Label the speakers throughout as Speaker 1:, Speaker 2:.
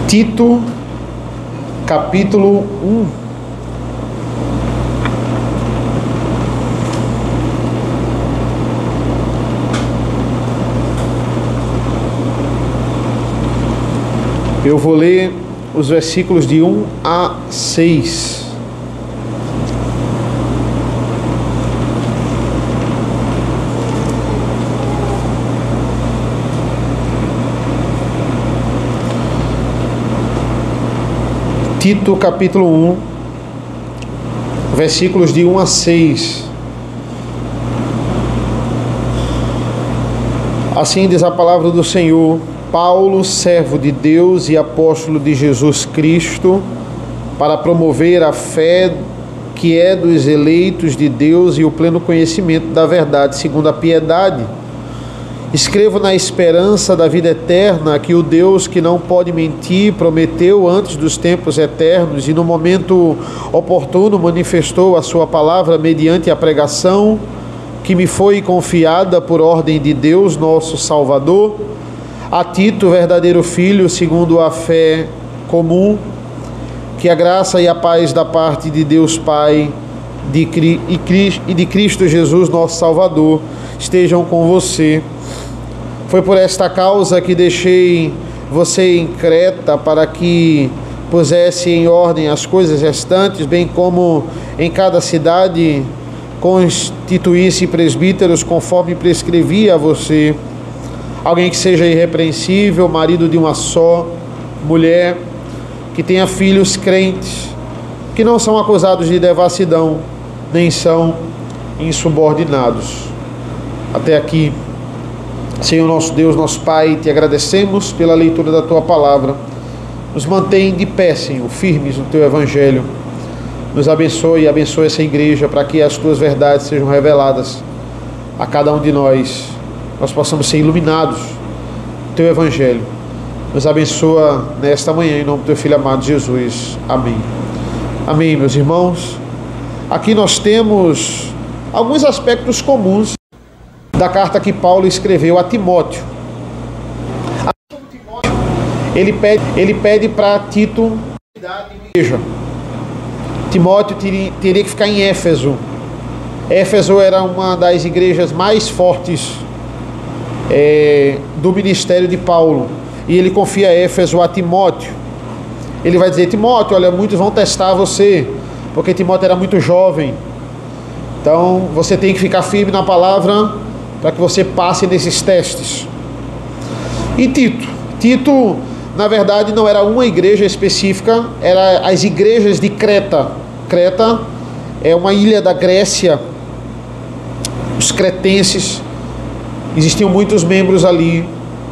Speaker 1: Tito, capítulo 1. Eu vou ler os versículos de 1 a 6. Tito, capítulo 1, versículos de 1 a 6. Assim diz a palavra do Senhor: Paulo, servo de Deus e apóstolo de Jesus Cristo, para promover a fé que é dos eleitos de Deus e o pleno conhecimento da verdade, segundo a piedade. Escrevo na esperança da vida eterna, que o Deus que não pode mentir prometeu antes dos tempos eternos e no momento oportuno manifestou a sua palavra mediante a pregação que me foi confiada por ordem de Deus, nosso Salvador. A Tito, verdadeiro filho, segundo a fé comum, que a graça e a paz da parte de Deus Pai e de Cristo Jesus, nosso Salvador, estejam com você. Foi por esta causa que deixei você em Creta, para que pusesse em ordem as coisas restantes, bem como em cada cidade constituísse presbíteros, conforme prescrevia a você. Alguém que seja irrepreensível, marido de uma só mulher, que tenha filhos crentes, que não são acusados de devassidão, nem são insubordinados. Até aqui. Senhor nosso Deus, nosso Pai, te agradecemos pela leitura da Tua Palavra. Nos mantém de pé, Senhor, firmes no Teu Evangelho. Nos abençoe e abençoe essa igreja, para que as Tuas verdades sejam reveladas a cada um de nós. Nós possamos ser iluminados no Teu Evangelho. Nos abençoa nesta manhã, em nome do Teu Filho amado Jesus. Amém. Amém, meus irmãos. Aqui nós temos alguns aspectos comuns da carta que Paulo escreveu a Timóteo. Ele pede para Tito igreja. Timóteo teria que ficar em Éfeso. Éfeso era uma das igrejas mais fortes do ministério de Paulo. E ele confia Éfeso a Timóteo. Ele vai dizer: Timóteo, olha, muitos vão testar você, porque Timóteo era muito jovem. Então você tem que ficar firme na palavra, para que você passe nesses testes. E Tito, na verdade, não era uma igreja específica, era as igrejas de Creta. Creta é uma ilha da Grécia. Os cretenses, existiam muitos membros ali,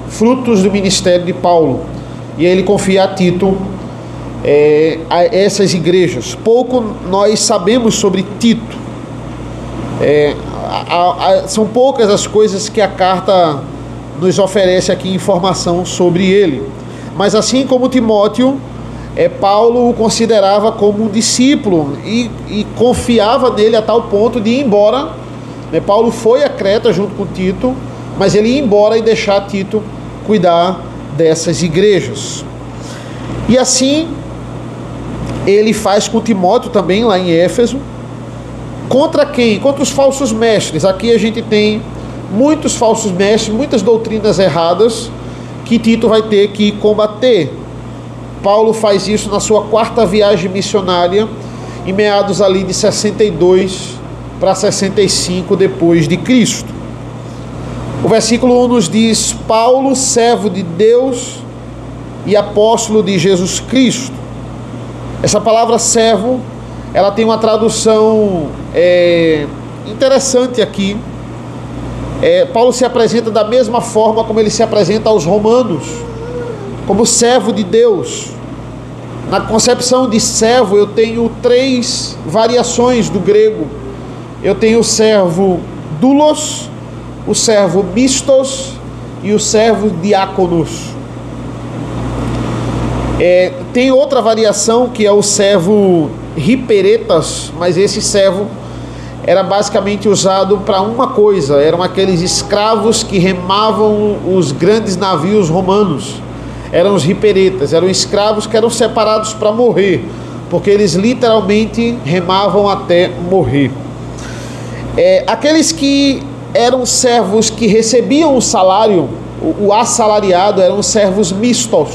Speaker 1: frutos do ministério de Paulo. E aí ele confia a Tito a essas igrejas. Pouco nós sabemos sobre Tito. São poucas as coisas que a carta nos oferece aqui informação sobre ele. Mas assim como Timóteo, Paulo o considerava como um discípulo e confiava nele a tal ponto de ir embora. Paulo foi a Creta junto com Tito, mas ele ia embora e deixar Tito cuidar dessas igrejas. E assim ele faz com Timóteo também lá em Éfeso. Contra quem? Contra os falsos mestres. Aqui a gente tem muitos falsos mestres, muitas doutrinas erradas que Tito vai ter que combater. Paulo faz isso na sua 4ª viagem missionária, em meados ali de 62 para 65 depois de Cristo. O versículo 1 nos diz: Paulo, servo de Deus e apóstolo de Jesus Cristo. Essa palavra servo, ela tem uma tradução interessante aqui. Paulo se apresenta da mesma forma como ele se apresenta aos romanos, como servo de Deus. Na concepção de servo, eu tenho 3 variações do grego. Eu tenho o servo doulos, o servo mistos e o servo diáconos. Tem outra variação que é o servo hiperetas, mas esse servo era basicamente usado para uma coisa: eram aqueles escravos que remavam os grandes navios romanos. eram os riperetas, eram escravos que eram separados para morrer, porque eles literalmente remavam até morrer. Aqueles que eram servos que recebiam o salário, o assalariado, eram servos mistos.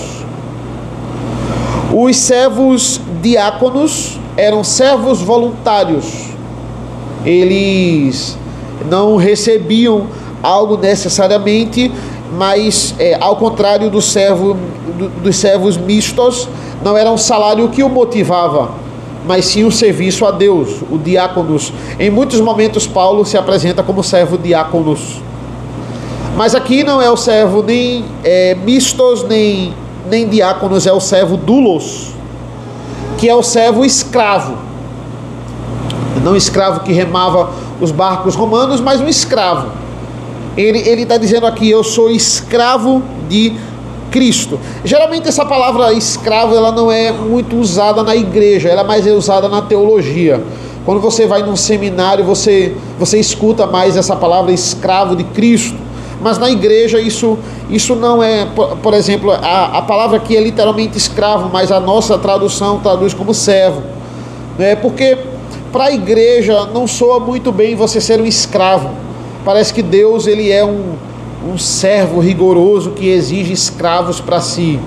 Speaker 1: Os servos diáconos eram servos voluntários. Eles não recebiam algo necessariamente, mas ao contrário dos servos mistos, não era um salário que o motivava, mas sim o serviço a Deus, o diáconos. Em muitos momentos Paulo se apresenta como servo diáconos, mas aqui não é o servo nem mistos nem diáconos, é o servo doulos, que é o servo escravo, não escravo que remava os barcos romanos, mas um escravo. Ele está dizendo aqui: eu sou escravo de Cristo. Geralmente essa palavra escravo, ela não é muito usada na igreja, ela é mais usada na teologia. Quando você vai num seminário, você escuta mais essa palavra escravo de Cristo. Mas na igreja isso não é, por exemplo, a palavra aqui é literalmente escravo, mas a nossa tradução traduz como servo. Porque para a igreja não soa muito bem você ser um escravo. Parece que Deus, ele é um servo rigoroso que exige escravos para si.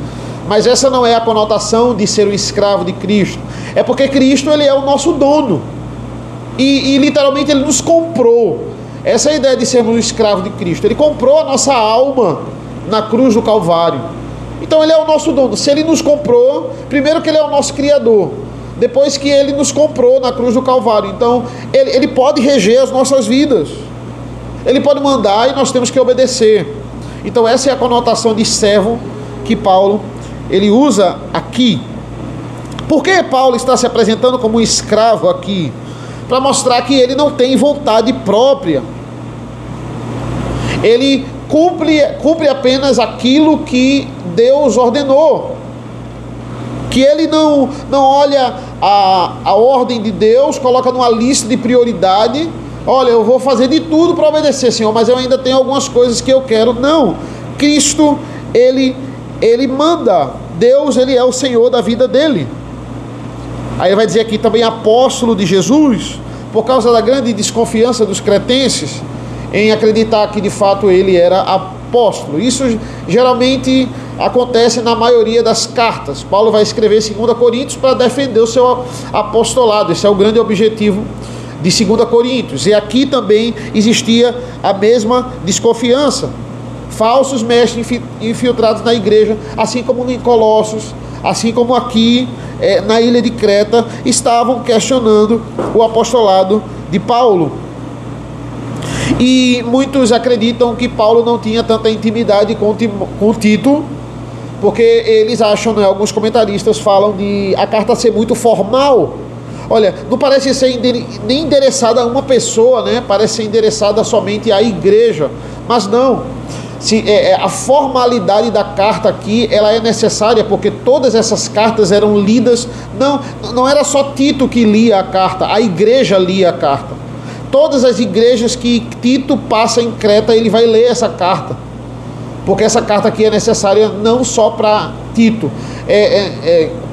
Speaker 1: Mas essa não é a conotação de ser um escravo de Cristo. É porque Cristo, ele é o nosso dono. E literalmente ele nos comprou. Essa é a ideia de sermos um escravo de Cristo. Ele comprou a nossa alma na cruz do Calvário. Então ele é o nosso dono. Se ele nos comprou, primeiro que ele é o nosso Criador. Depois que ele nos comprou na cruz do Calvário. Então ele pode reger as nossas vidas. Ele pode mandar e nós temos que obedecer. Então essa é a conotação de servo que Paulo ele usa aqui. Por que Paulo está se apresentando como um escravo aqui? Para mostrar que ele não tem vontade própria. Ele cumpre apenas aquilo que Deus ordenou. Que ele não olha a ordem de Deus, coloca numa lista de prioridade. Olha, eu vou fazer de tudo para obedecer, Senhor, mas eu ainda tenho algumas coisas que eu quero. Não. Cristo, ele manda. Deus, ele é o Senhor da vida dele. Aí ele vai dizer aqui também apóstolo de Jesus, por causa da grande desconfiança dos cretenses em acreditar que de fato ele era apóstolo. Isso geralmente acontece na maioria das cartas. Paulo vai escrever 2 Coríntios para defender o seu apostolado. Esse é o grande objetivo de 2 Coríntios. E aqui também existia a mesma desconfiança. Falsos mestres infiltrados na igreja, assim como em Colossos, assim como aqui na ilha de Creta, estavam questionando o apostolado de Paulo. E muitos acreditam que Paulo não tinha tanta intimidade com Tito, porque eles acham, alguns comentaristas falam de a carta ser muito formal. Olha, não parece ser nem endereçada a uma pessoa, parece ser endereçada somente à igreja, mas não. A formalidade da carta aqui, ela é necessária, porque todas essas cartas eram lidas, não era só Tito que lia a carta, a igreja lia a carta. Todas as igrejas que Tito passa em Creta, ele vai ler essa carta, porque essa carta aqui é necessária não só para Tito.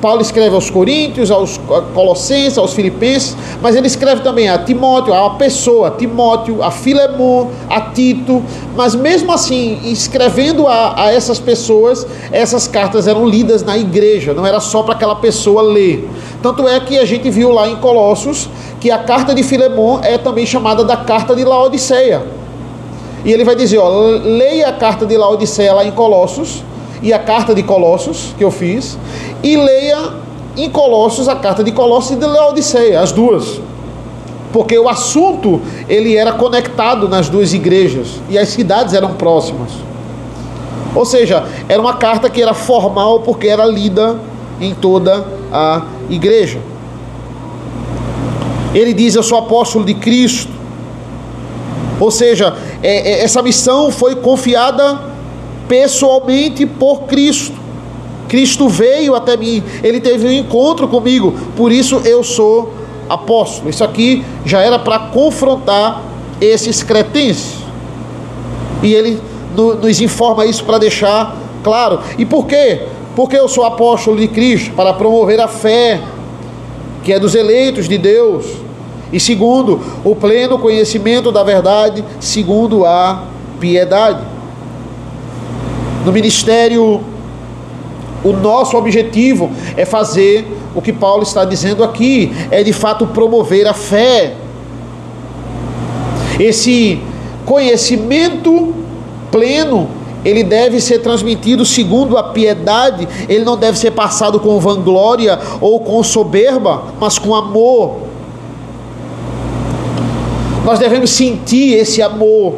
Speaker 1: Paulo escreve aos Coríntios, aos Colossenses, aos Filipenses, mas ele escreve também a Timóteo, a pessoa, Timóteo, a Filemon, a Tito. Mas mesmo assim, escrevendo a essas pessoas, essas cartas eram lidas na igreja, não era só para aquela pessoa ler. Tanto é que a gente viu lá em Colossos que a carta de Filemon é também chamada da carta de Laodiceia. E ele vai dizer, leia a carta de Laodiceia lá em Colossos, e a carta de Colossos, que eu fiz, e leia em Colossos a carta de Colossos e de Laodiceia, as duas. Porque o assunto, ele era conectado nas duas igrejas, e as cidades eram próximas. Ou seja, era uma carta que era formal, porque era lida em toda a igreja. Ele diz, eu sou apóstolo de Cristo. Ou seja, essa missão foi confiada pessoalmente por Cristo. Cristo veio até mim, ele teve um encontro comigo, por isso eu sou apóstolo. Isso aqui já era para confrontar esses cretenses, e ele nos informa isso para deixar Claro. E por quê? Porque eu sou apóstolo de Cristo, para promover a fé, que é dos eleitos de Deus. E segundo, o pleno conhecimento da verdade, segundo a piedade. No ministério, o nosso objetivo é fazer o que Paulo está dizendo aqui, é de fato promover a fé. Esse conhecimento pleno, ele deve ser transmitido segundo a piedade, ele não deve ser passado com vanglória ou com soberba, mas com amor. Nós devemos sentir esse amor,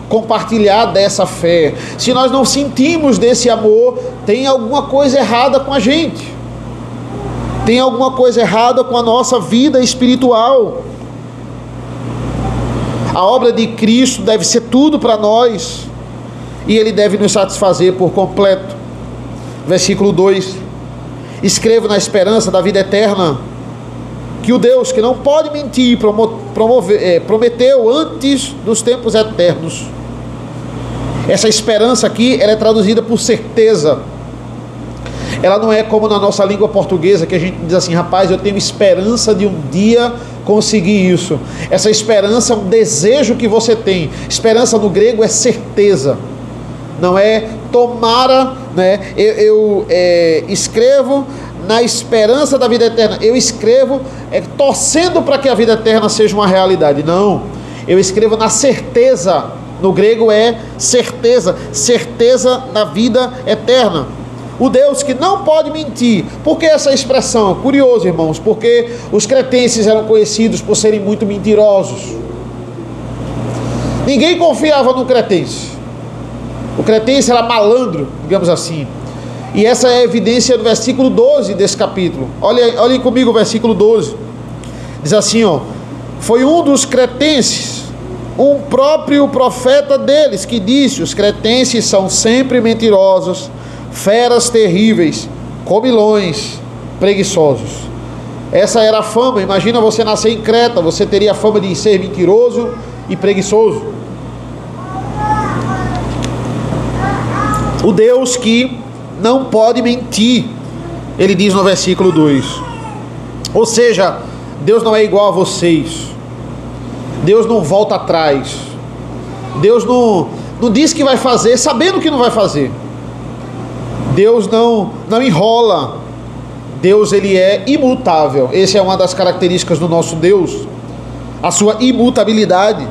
Speaker 1: compartilhar dessa fé. Se nós não sentimos desse amor, tem alguma coisa errada com a gente, tem alguma coisa errada com a nossa vida espiritual. A obra de Cristo deve ser tudo para nós, e Ele deve nos satisfazer por completo. Versículo 2: escrevo na esperança da vida eterna, que o Deus que não pode mentir prometeu antes dos tempos eternos. Essa esperança aqui, ela é traduzida por certeza. Ela não é como na nossa língua portuguesa, que a gente diz assim: rapaz, eu tenho esperança de um dia conseguir isso. Essa esperança é um desejo que você tem. Esperança no grego é certeza, não é tomara, né? Eu escrevo na esperança da vida eterna. Eu escrevo torcendo para que a vida eterna seja uma realidade. Não, eu escrevo na certeza. No grego é certeza, certeza da vida eterna. O Deus que não pode mentir. Por que essa expressão? Curioso, irmãos, porque os cretenses eram conhecidos por serem muito mentirosos. Ninguém confiava no cretense. O cretense era malandro, digamos assim. E essa é a evidência do versículo 12 desse capítulo. Olhem comigo o versículo 12. Diz assim, ó: foi um dos cretenses, um próprio profeta deles, que disse: os cretenses são sempre mentirosos, feras terríveis, comilões, preguiçosos. Essa era a fama. Imagina você nascer em Creta, você teria a fama de ser mentiroso e preguiçoso. O Deus que não pode mentir, ele diz no versículo 2. Ou seja, Deus não é igual a vocês. Deus não volta atrás. Deus não diz que vai fazer sabendo que não vai fazer. Deus não enrola. Deus, ele é imutável. Essa é uma das características do nosso Deus, a sua imutabilidade.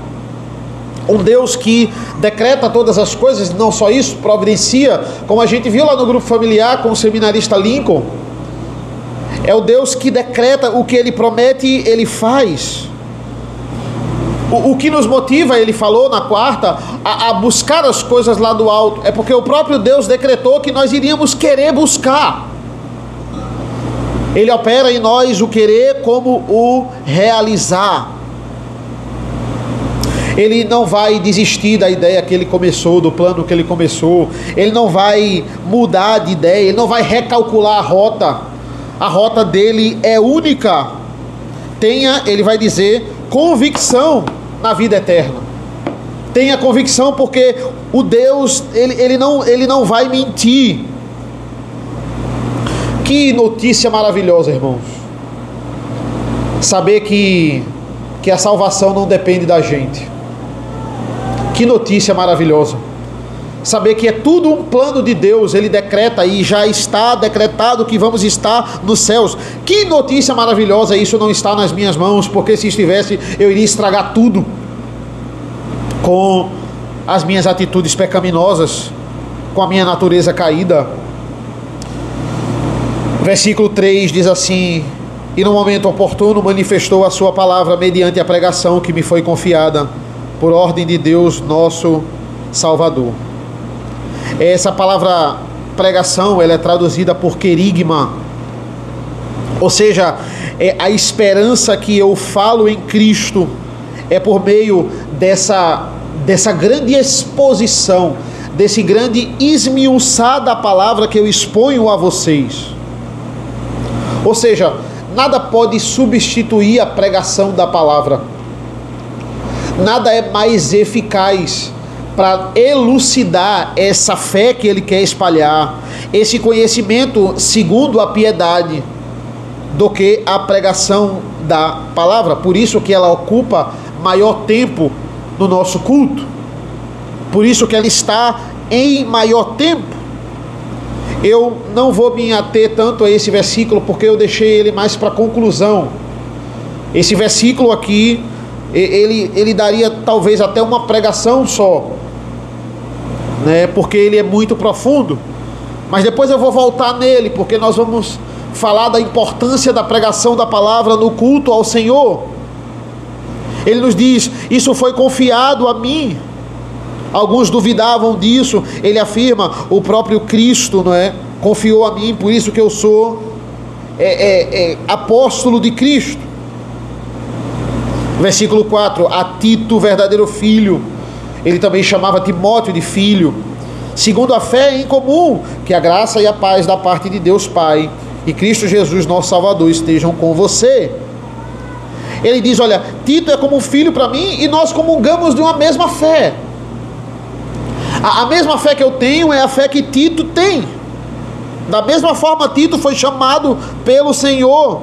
Speaker 1: Um Deus que decreta todas as coisas, não só isso, providencia, como a gente viu lá no grupo familiar com o seminarista Lincoln. É o Deus que decreta o que ele promete, ele faz. O que nos motiva, ele falou na quarta, a buscar as coisas lá do alto, é porque o próprio Deus decretou que nós iríamos querer buscar. Ele opera em nós o querer como o realizar. Ele não vai desistir da ideia que ele começou, do plano que ele começou. Ele não vai mudar de ideia, ele não vai recalcular a rota. A rota dele é única. Tenha, ele vai dizer, convicção na vida eterna. Tenha convicção, porque o Deus, ele não vai mentir. Que notícia maravilhosa, irmãos. Saber que a salvação não depende da gente. Que notícia maravilhosa. Saber que é tudo um plano de Deus, ele decreta e já está decretado que vamos estar nos céus. Que notícia maravilhosa. Isso não está nas minhas mãos, porque se estivesse eu iria estragar tudo com as minhas atitudes pecaminosas, com a minha natureza caída. Versículo 3 diz assim: e no momento oportuno manifestou a sua palavra mediante a pregação que me foi confiada por ordem de Deus nosso Salvador. Essa palavra pregação, ela é traduzida por querigma, ou seja, é a esperança que eu falo em Cristo, é por meio dessa grande exposição, desse grande esmiuçar da palavra que eu exponho a vocês. Ou seja, nada pode substituir a pregação da palavra. Nada é mais eficaz para elucidar essa fé que ele quer espalhar, esse conhecimento segundo a piedade, do que a pregação da palavra. Por isso que ela ocupa maior tempo no nosso culto, por isso que ela está em maior tempo. Eu não vou me ater tanto a esse versículo, porque eu deixei ele mais para conclusão. Esse versículo aqui, ele daria talvez até uma pregação só, né? Porque ele é muito profundo. Mas depois eu vou voltar nele, porque nós vamos falar da importância da pregação da palavra no culto ao Senhor. Ele nos diz: isso foi confiado a mim. Alguns duvidavam disso. Ele afirma: o próprio Cristo, não é, confiou a mim, por isso que eu sou apóstolo de Cristo. Versículo 4: a Tito, verdadeiro filho. Ele também chamava Timóteo de filho, segundo a fé em comum, que a graça e a paz da parte de Deus Pai e Cristo Jesus nosso Salvador estejam com você. Ele diz: olha, Tito é como um filho para mim, e nós comungamos de uma mesma fé. A mesma fé que eu tenho é a fé que Tito tem. Da mesma forma, Tito foi chamado pelo Senhor.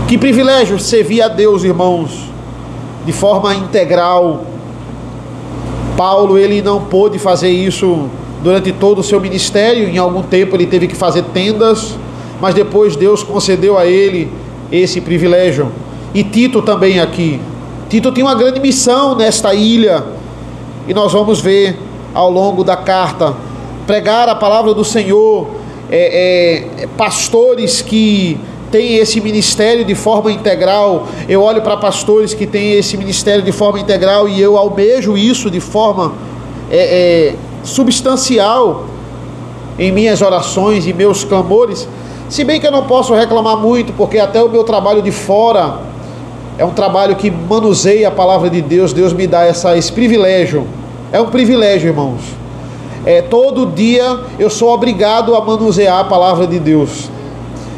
Speaker 1: Que privilégio servir a Deus, irmãos, de forma integral. Paulo, ele não pôde fazer isso durante todo o seu ministério. Em algum tempo ele teve que fazer tendas, mas depois Deus concedeu a ele esse privilégio. E Tito também aqui. Tito tinha uma grande missão nesta ilha, e nós vamos ver ao longo da carta, pregar a palavra do Senhor, pastores que têm esse ministério de forma integral. Eu olho para pastores que têm esse ministério de forma integral, e eu almejo isso de forma substancial em minhas orações e meus clamores, se bem que eu não posso reclamar muito, porque até o meu trabalho de fora é um trabalho que manuseia a palavra de Deus. Deus me dá esse privilégio. É um privilégio, irmãos. Todo dia eu sou obrigado a manusear a palavra de Deus.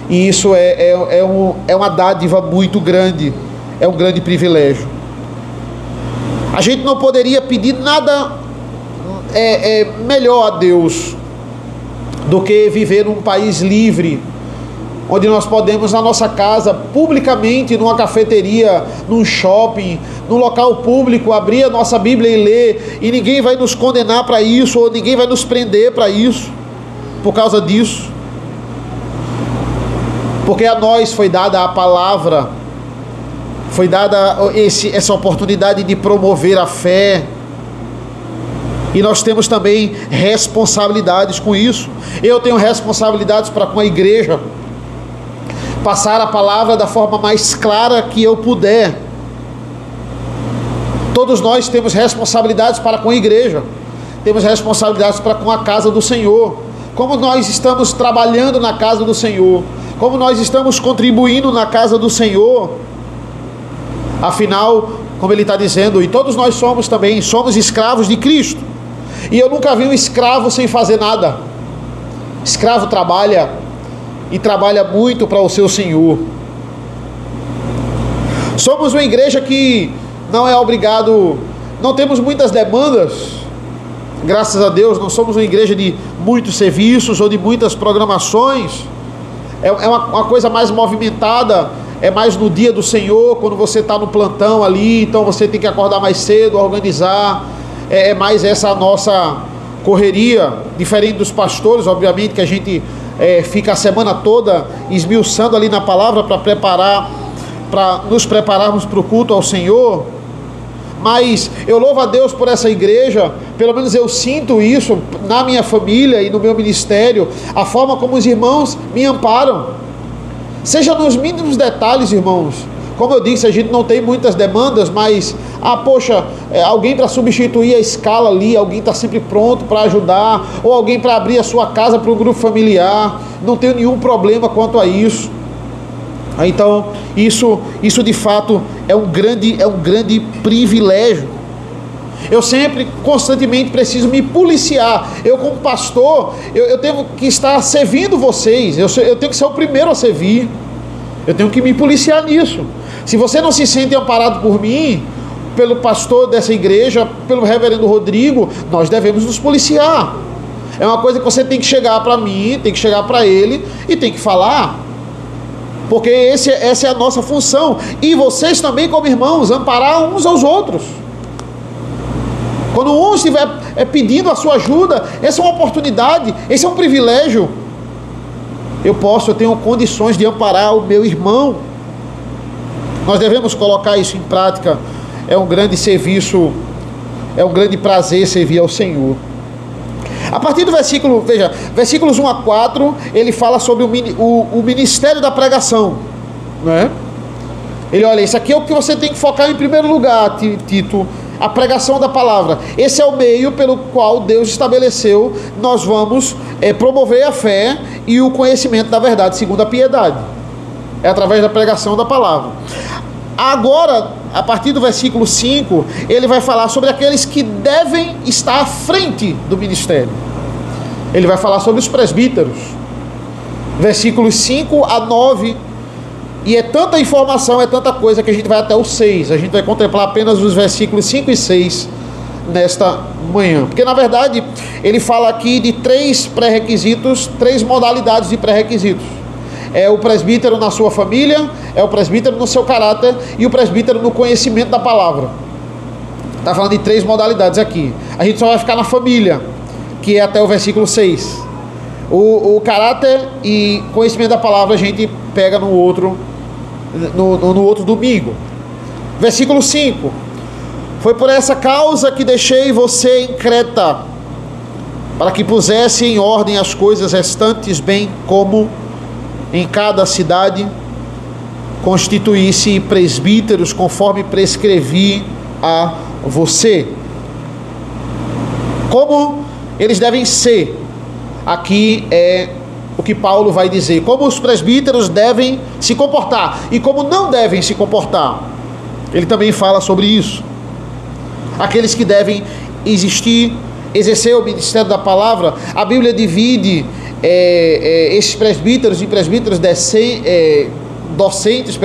Speaker 1: E isso é uma dádiva muito grande. É um grande privilégio. A gente não poderia pedir nada melhor a Deus do que viver num país livre, onde nós podemos, na nossa casa, publicamente, numa cafeteria, num shopping, num local público, abrir a nossa Bíblia e ler, e ninguém vai nos condenar para isso, ou ninguém vai nos prender para isso, por causa disso. Porque a nós foi dada a palavra, foi dada essa oportunidade de promover a fé, e nós temos também responsabilidades com isso. Eu tenho responsabilidades para com a igreja, passar a palavra da forma mais clara que eu puder. Todos nós temos responsabilidades para com a igreja, temos responsabilidades para com a casa do Senhor. Como nós estamos trabalhando na casa do Senhor, como nós estamos contribuindo na casa do Senhor. Afinal, como ele está dizendo, e todos nós somos também, somos escravos de Cristo. E eu nunca vi um escravo sem fazer nada. Escravo trabalha, e trabalha muito para o seu Senhor. Somos uma igreja que não é obrigado, não temos muitas demandas, graças a Deus. Não somos uma igreja de muitos serviços ou de muitas programações. É uma coisa mais movimentada, é mais no dia do Senhor, quando você está no plantão ali, então você tem que acordar mais cedo, organizar. É mais essa nossa correria, diferente dos pastores, obviamente, que a gente fica a semana toda esmiuçando ali na palavra para nos prepararmos para o culto ao Senhor. Mas eu louvo a Deus por essa igreja, pelo menos eu sinto isso na minha família e no meu ministério, a forma como os irmãos me amparam, seja nos mínimos detalhes, irmãos. Como eu disse, a gente não tem muitas demandas, mas, alguém para substituir a escala ali, alguém está sempre pronto para ajudar, ou alguém para abrir a sua casa para o grupo familiar. Não tenho nenhum problema quanto a isso. Então, isso de fato é um grande privilégio. Eu sempre, constantemente preciso me policiar. Eu, como pastor, eu tenho que estar servindo vocês. Eu tenho que ser o primeiro a servir. Eu tenho que me policiar nisso. Se você não se sente amparado por mim, pelo pastor dessa igreja, pelo reverendo Rodrigo, nós devemos nos policiar. É uma coisa que você tem que chegar para mim, tem que chegar para ele e tem que falar, porque essa é a nossa função. E vocês também, como irmãos, amparar uns aos outros. Quando um estiver pedindo a sua ajuda, essa é uma oportunidade, esse é um privilégio. Eu tenho condições de amparar o meu irmão. Nós devemos colocar isso em prática. É um grande serviço, é um grande prazer servir ao Senhor. A partir do versículo, veja, versículos 1 a 4, ele fala sobre o ministério da pregação, não é? Ele, olha, isso aqui é o que você tem que focar em primeiro lugar, Tito, a pregação da palavra. Esse é o meio pelo qual Deus estabeleceu, nós vamos promover a fé e o conhecimento da verdade, segundo a piedade. É através da pregação da palavra. Agora, a partir do versículo 5, ele vai falar sobre aqueles que devem estar à frente do ministério. Ele vai falar sobre os presbíteros. Versículos 5 a 9. E é tanta informação, é tanta coisa que a gente vai até o 6. A gente vai contemplar apenas os versículos 5 e 6 nesta manhã. Porque, na verdade, ele fala aqui de 3 pré-requisitos, 3 modalidades de pré-requisitos. É o presbítero na sua família, é o presbítero no seu caráter e o presbítero no conhecimento da palavra. Está falando de 3 modalidades aqui. A gente só vai ficar na família, que é até o versículo 6. O caráter e conhecimento da palavra a gente pega no outro domingo. Versículo 5. Foi por essa causa que deixei você em Creta, para que pusesse em ordem as coisas restantes, bem como em cada cidade constituísse presbíteros, conforme prescrevi a você. Como eles devem ser? Aqui é o que Paulo vai dizer. Como os presbíteros devem se comportar e como não devem se comportar. Ele também fala sobre isso. Aqueles que devem exercer o ministério da palavra. A Bíblia divide esses presbíteros em presbíteros docentes,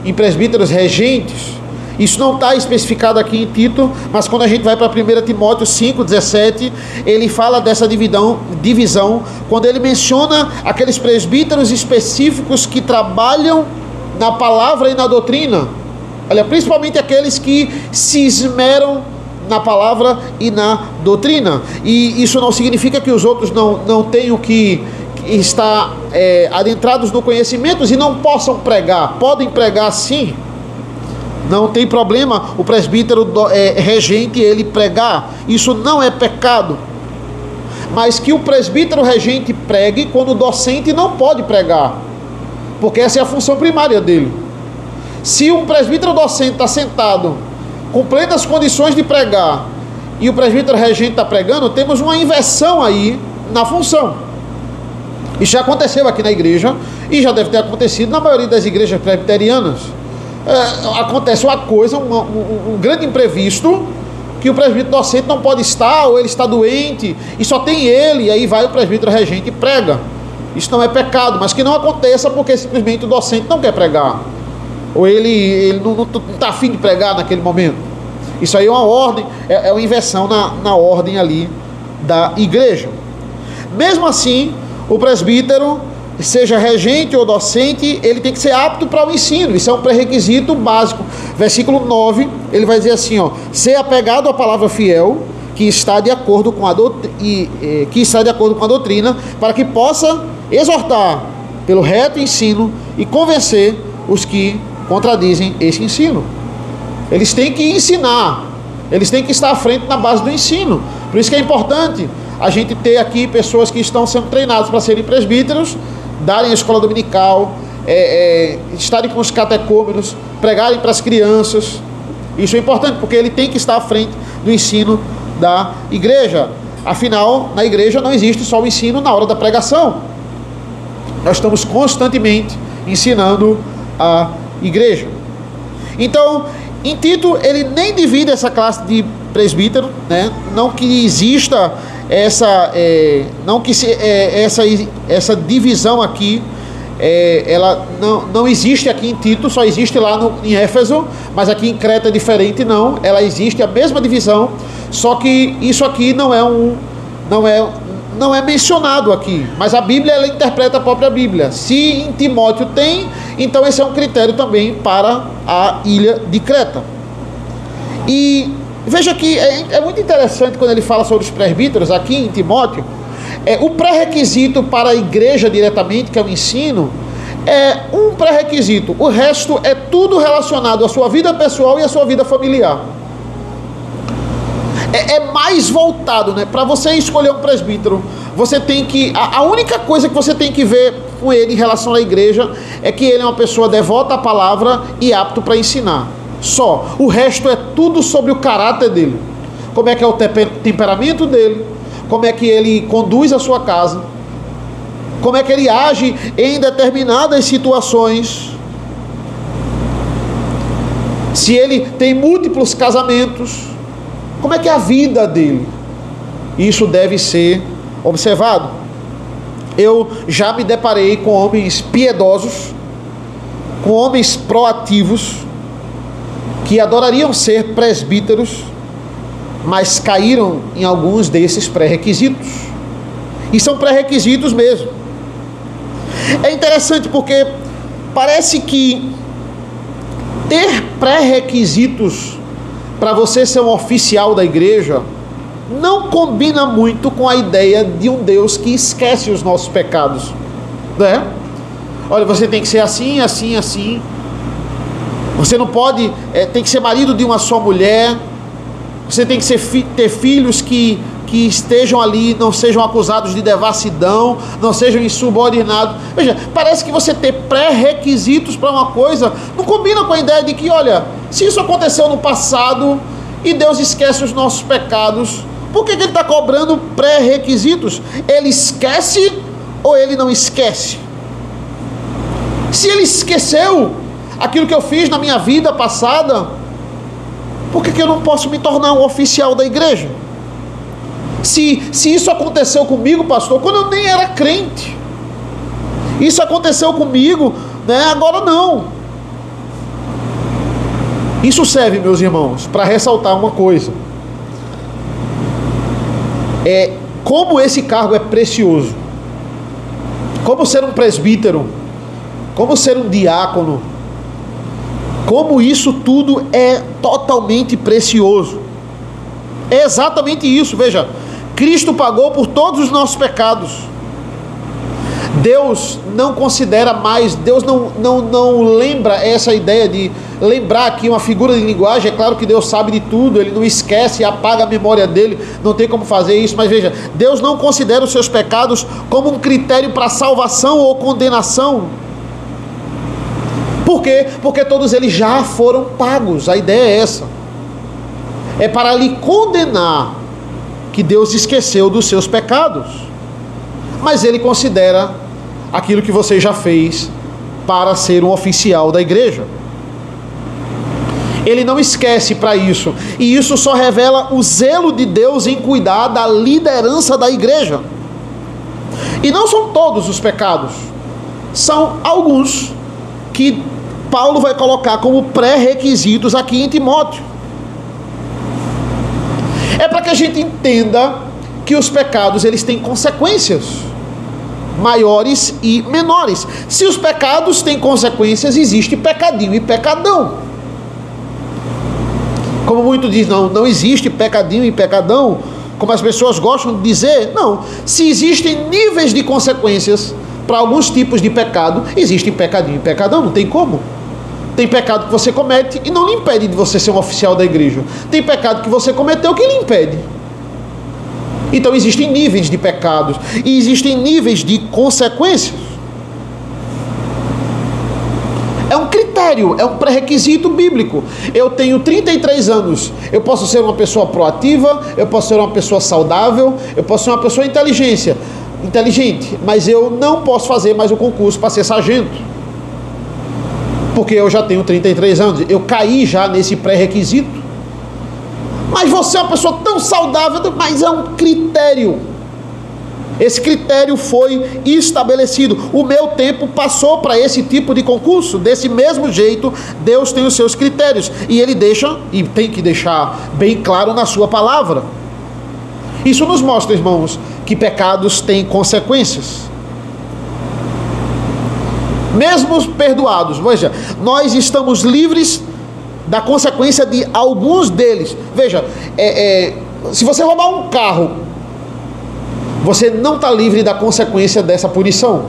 Speaker 1: em presbíteros regentes. Isso não está especificado aqui em Tito, mas quando a gente vai para 1 Timóteo 5,17, ele fala dessa divisão, quando ele menciona aqueles presbíteros específicos que trabalham na palavra e na doutrina. Olha, principalmente aqueles que se esmeram na palavra e na doutrina. E isso não significa que os outros não tenham que estar adentrados no conhecimento e não possam pregar. Podem pregar sim. Não tem problema o presbítero regente ele pregar. Isso não é pecado. Mas que o presbítero regente pregue quando o docente não pode pregar. Porque essa é a função primária dele. Se um presbítero docente está sentado com plenas condições de pregar e o presbítero regente está pregando, temos uma inversão aí na função. Isso já aconteceu aqui na igreja e já deve ter acontecido na maioria das igrejas presbiterianas. Acontece uma coisa, um grande imprevisto, que o presbítero docente não pode estar, ou ele está doente, e só tem ele, e aí vai o presbítero regente e prega. Isso não é pecado, mas que não aconteça porque simplesmente o docente não quer pregar, ou ele não está afim de pregar naquele momento. Isso aí é uma ordem, é uma inversão na ordem ali da igreja. Mesmo assim, o presbítero, seja regente ou docente, ele tem que ser apto para o ensino. Isso é um pré-requisito básico. Versículo 9, ele vai dizer assim, ser apegado à palavra fiel, que está de acordo com a doutrina, para que possa exortar pelo reto ensino e convencer os que contradizem esse ensino. Eles têm que ensinar, eles têm que estar à frente na base do ensino. Por isso que é importante a gente ter aqui pessoas que estão sendo treinadas para serem presbíteros, darem a escola dominical, estarem com os catecúmenos, pregarem para as crianças. Isso é importante, porque ele tem que estar à frente do ensino da igreja. Afinal, na igreja não existe só o ensino na hora da pregação. Nós estamos constantemente ensinando a igreja. Então, em Tito, ele nem divide essa classe de presbítero, né? Não que exista essa divisão aqui ela não existe aqui em Tito, só existe lá em Éfeso, mas aqui em Creta é diferente, não. Ela existe, a mesma divisão, só que isso aqui não é mencionado aqui, mas a Bíblia, ela interpreta a própria Bíblia. Se em Timóteo tem, então esse é um critério também para a ilha de Creta. E veja que é muito interessante quando ele fala sobre os presbíteros aqui em Timóteo. O pré-requisito para a igreja diretamente, que é o ensino, é um pré-requisito. O resto é tudo relacionado à sua vida pessoal e à sua vida familiar. É mais voltado, né? Para você escolher um presbítero, você tem que... A única coisa que você tem que ver com ele em relação à igreja é que ele é uma pessoa devota à palavra e apto para ensinar. Só. O resto é tudo sobre o caráter dele. Como é que é o temperamento dele, como é que ele conduz a sua casa, como é que ele age em determinadas situações, se ele tem múltiplos casamentos, como é que é a vida dele. Isso deve ser observado. Eu já me deparei com homens piedosos, com homens proativos, que adorariam ser presbíteros, mas caíram em alguns desses pré-requisitos. E são pré-requisitos mesmo. É interessante porque parece que ter pré-requisitos para você ser um oficial da igreja não combina muito com a ideia de um Deus que esquece os nossos pecados, né? Olha, você tem que ser assim, assim, assim. Você não pode, tem que ser marido de uma só mulher. Você tem que ter filhos que estejam ali, não sejam acusados de devassidão, não sejam insubordinados. Veja, parece que você ter pré-requisitos para uma coisa não combina com a ideia de que, olha, se isso aconteceu no passado e Deus esquece os nossos pecados, por que ele está cobrando pré-requisitos? Ele esquece ou ele não esquece? Se ele esqueceu aquilo que eu fiz na minha vida passada, por que eu não posso me tornar um oficial da igreja? Se isso aconteceu comigo, pastor, quando eu nem era crente, isso aconteceu comigo, né? Agora não. Isso serve, meus irmãos, para ressaltar uma coisa. Como esse cargo é precioso. Como ser um presbítero, como ser um diácono, como isso tudo é totalmente precioso. É exatamente isso, veja. Cristo pagou por todos os nossos pecados. Deus não considera mais, Deus não lembra essa ideia de lembrar aqui uma figura de linguagem. É claro que Deus sabe de tudo, Ele não esquece, apaga a memória dele, não tem como fazer isso, mas veja, Deus não considera os seus pecados como um critério para salvação ou condenação. Por quê? Porque todos eles já foram pagos. A ideia é essa. É para lhe condenar que Deus esqueceu dos seus pecados. Mas Ele considera aquilo que você já fez para ser um oficial da igreja. Ele não esquece para isso. E isso só revela o zelo de Deus em cuidar da liderança da igreja. E não são todos os pecados. São alguns que Paulo vai colocar como pré-requisitos aqui em Timóteo. É para que a gente entenda que os pecados, eles têm consequências maiores e menores. Se os pecados têm consequências, existe pecadinho e pecadão. Como muito diz, não existe pecadinho e pecadão, como as pessoas gostam de dizer. Não, se existem níveis de consequências para alguns tipos de pecado, existe pecadinho e pecadão, não tem como. Tem pecado que você comete e não lhe impede de você ser um oficial da igreja. Tem pecado que você cometeu que lhe impede. Então existem níveis de pecados e existem níveis de consequências. É um critério, é um pré-requisito bíblico. Eu tenho 33 anos, eu posso ser uma pessoa proativa, eu posso ser uma pessoa saudável, eu posso ser uma pessoa inteligente, mas eu não posso fazer mais o concurso para ser sargento. Porque eu já tenho 33 anos, eu caí já nesse pré-requisito. Mas você é uma pessoa tão saudável, mas é um critério. Esse critério foi estabelecido. O meu tempo passou para esse tipo de concurso. Desse mesmo jeito, Deus tem os seus critérios. E Ele deixa, e tem que deixar bem claro na sua palavra. Isso nos mostra, irmãos, que pecados têm consequências. Mesmo perdoados, veja, nós estamos livres da consequência de alguns deles. Veja, se você roubar um carro, você não está livre da consequência dessa punição.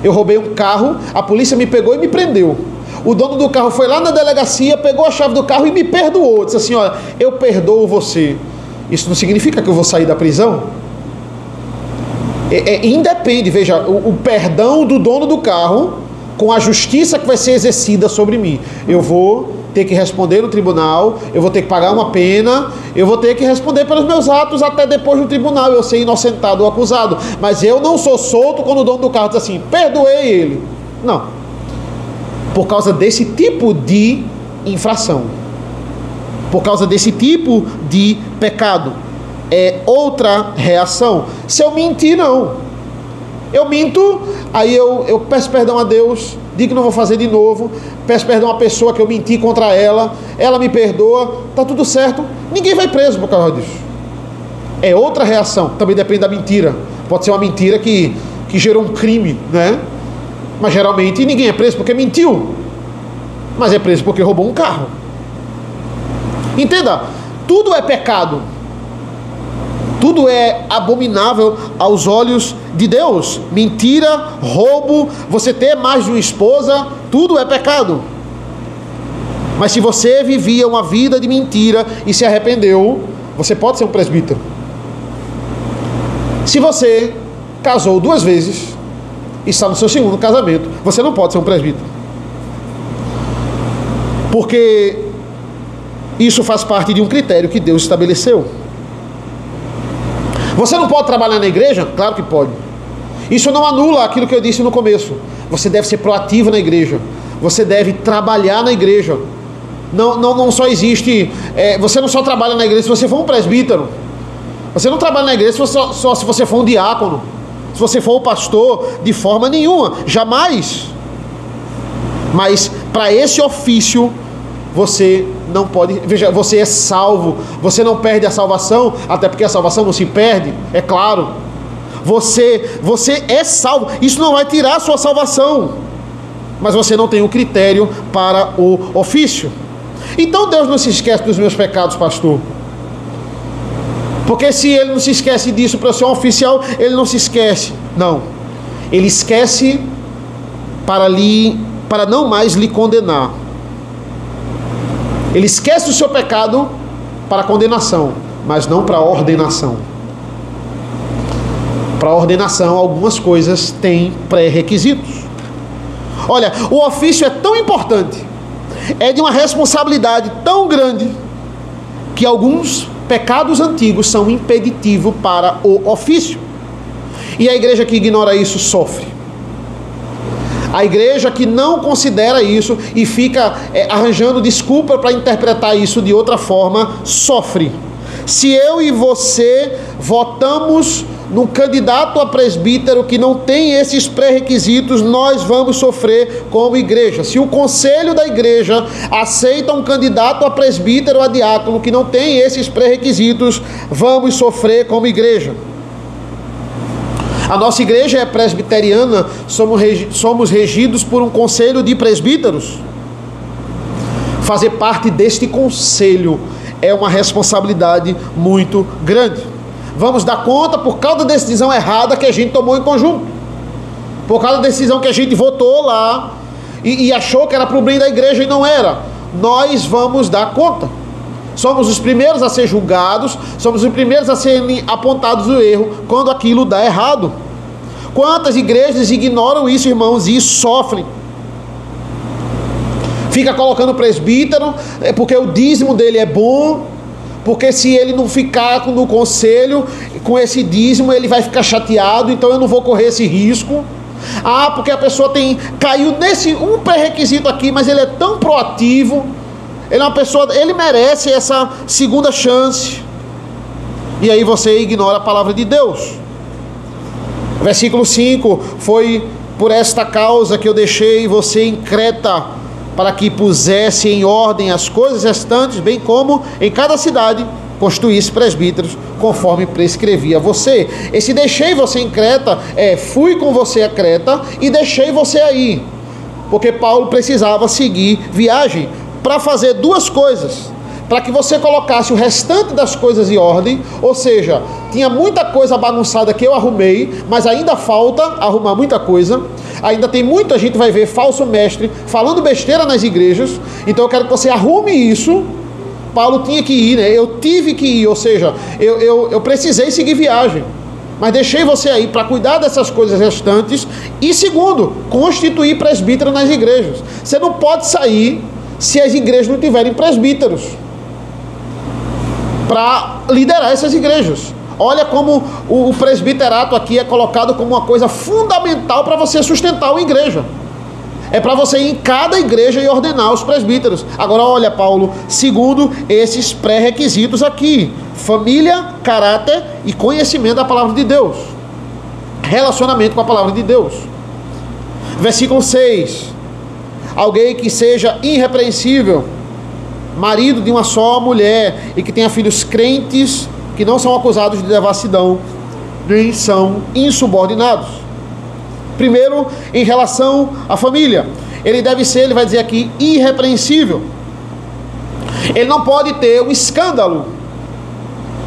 Speaker 1: Eu roubei um carro, a polícia me pegou e me prendeu. O dono do carro foi lá na delegacia, pegou a chave do carro e me perdoou. Disse assim: olha, eu perdoo você. Isso não significa que eu vou sair da prisão. Independe, veja, o perdão do dono do carro com a justiça que vai ser exercida sobre mim. Eu vou ter que responder no tribunal, eu vou ter que pagar uma pena, eu vou ter que responder pelos meus atos até depois no tribunal, eu ser inocentado ou acusado. Mas eu não sou solto quando o dono do carro diz assim: perdoei ele. Não. Por causa desse tipo de infração. Por causa desse tipo de pecado. É outra reação. Se eu mentir, não. Eu minto, aí eu peço perdão a Deus, digo que não vou fazer de novo, peço perdão à pessoa que eu menti contra ela me perdoa, tá tudo certo, ninguém vai preso por causa disso. É outra reação, também depende da mentira. Pode ser uma mentira que gerou um crime, né? Mas geralmente ninguém é preso porque mentiu, mas é preso porque roubou um carro. Entenda, tudo é pecado. Tudo é abominável aos olhos de Deus. Mentira, roubo, você ter mais de uma esposa, tudo é pecado. Mas se você vivia uma vida de mentira e se arrependeu, você pode ser um presbítero. Se você casou 2 vezes e está no seu 2º casamento, você não pode ser um presbítero. Porque isso faz parte de um critério que Deus estabeleceu. Você não pode trabalhar na igreja? Claro que pode. Isso não anula aquilo que eu disse no começo. Você deve ser proativo na igreja. Você deve trabalhar na igreja. Não só existe... você não só trabalha na igreja se você for um presbítero. Você não trabalha na igreja só se você for um diácono. Se você for um pastor, de forma nenhuma. Jamais. Mas para esse ofício... você não pode... Veja, você é salvo. Você não perde a salvação, até porque a salvação não se perde, é claro. Você é salvo. Isso não vai tirar a sua salvação. Mas você não tem o critério para o ofício. Então Deus não se esquece dos meus pecados, pastor. Porque se Ele não se esquece disso para eu ser um oficial, Ele não se esquece. Não. Ele esquece para não mais lhe condenar. Ele esquece o seu pecado para condenação, mas não para ordenação. Para ordenação, algumas coisas têm pré-requisitos. Olha, o ofício é tão importante, é de uma responsabilidade tão grande, que alguns pecados antigos são impeditivo para o ofício. E a igreja que ignora isso sofre. A igreja que não considera isso e fica arranjando desculpa para interpretar isso de outra forma, sofre. Se eu e você votamos num candidato a presbítero que não tem esses pré-requisitos, nós vamos sofrer como igreja. Se o conselho da igreja aceita um candidato a presbítero ou a diácono que não tem esses pré-requisitos, vamos sofrer como igreja. A nossa igreja é presbiteriana, somos regidos por um conselho de presbíteros. Fazer parte deste conselho é uma responsabilidade muito grande. Vamos dar conta por causa da decisão errada que a gente tomou em conjunto. Por causa da decisão que a gente votou lá e achou que era para o bem da igreja e não era. Nós vamos dar conta. Somos os primeiros a ser julgados, somos os primeiros a serem apontados o erro quando aquilo dá errado. Quantas igrejas ignoram isso, irmãos, e sofrem? Fica colocando presbítero, porque o dízimo dele é bom, porque se ele não ficar no conselho com esse dízimo, ele vai ficar chateado, então eu não vou correr esse risco. Ah, porque a pessoa caiu nesse um pré-requisito aqui, mas ele é tão proativo, ele é uma pessoa, ele merece essa segunda chance. E aí você ignora a palavra de Deus. Versículo 5: foi por esta causa que eu deixei você em Creta, para que pusesse em ordem as coisas restantes, bem como em cada cidade constituísse presbíteros, conforme prescrevia você. Esse deixei você em Creta fui com você a Creta e deixei você aí, porque Paulo precisava seguir viagem para fazer duas coisas: para que você colocasse o restante das coisas em ordem, ou seja, tinha muita coisa bagunçada que eu arrumei, mas ainda falta arrumar muita coisa, ainda tem muita gente, vai ver falso mestre falando besteira nas igrejas, então eu quero que você arrume isso. Paulo tinha que ir, né? Eu tive que ir, ou seja, eu precisei seguir viagem, mas deixei você aí para cuidar dessas coisas restantes. E segundo, constituir presbítero nas igrejas. Você não pode sair se as igrejas não tiverem presbíteros para liderar essas igrejas. Olha como o presbiterato aqui é colocado como uma coisa fundamental para você sustentar uma igreja. É para você ir em cada igreja e ordenar os presbíteros. Agora olha, Paulo, segundo esses pré-requisitos aqui: família, caráter e conhecimento da palavra de Deus, relacionamento com a palavra de Deus. Versículo 6: alguém que seja irrepreensível, marido de uma só mulher, e que tenha filhos crentes, que não são acusados de devassidão, nem são insubordinados. Primeiro, em relação à família, ele deve ser, ele vai dizer aqui, irrepreensível. Ele não pode ter um escândalo